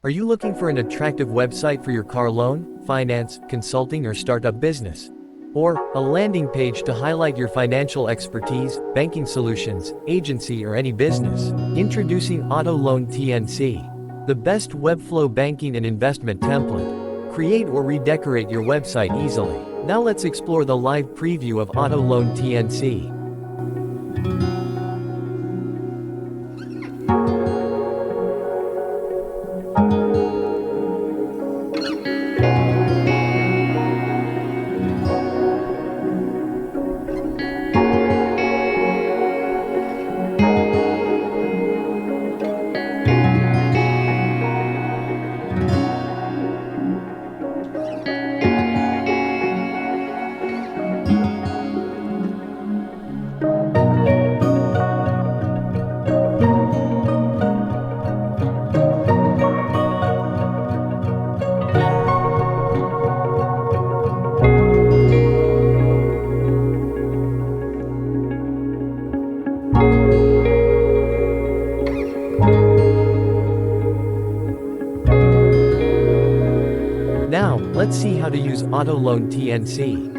Are you looking for an attractive website for your car loan, finance, consulting, or startup business? Or a landing page to highlight your financial expertise, banking solutions, agency, or any business? Introducing AutoLoan TNC, the best Webflow banking and investment template. Create or redecorate your website easily. Now let's explore the live preview of AutoLoan TNC. Now, let's see how to use AutoLoan TNC.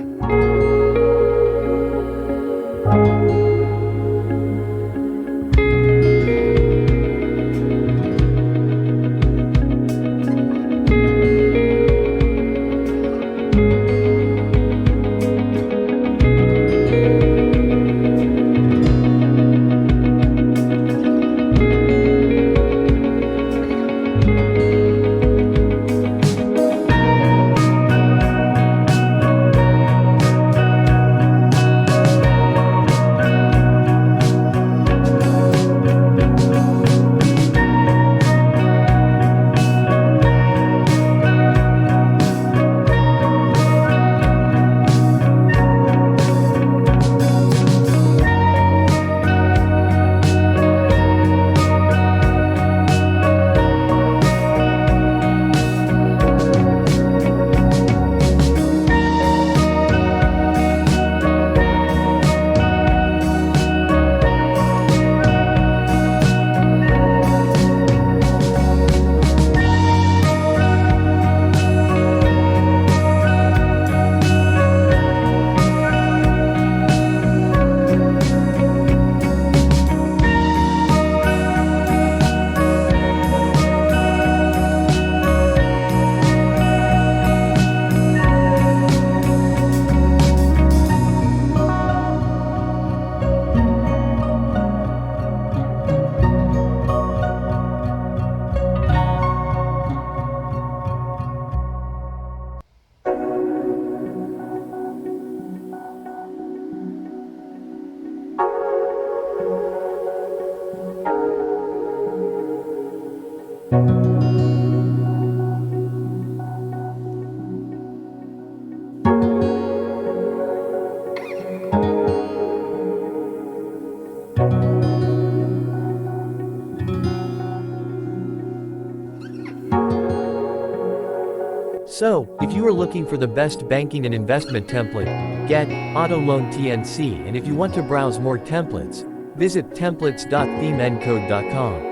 So, if you are looking for the best banking and investment template, get AutoLoan TNC, and if you want to browse more templates, visit templates.themeencode.com.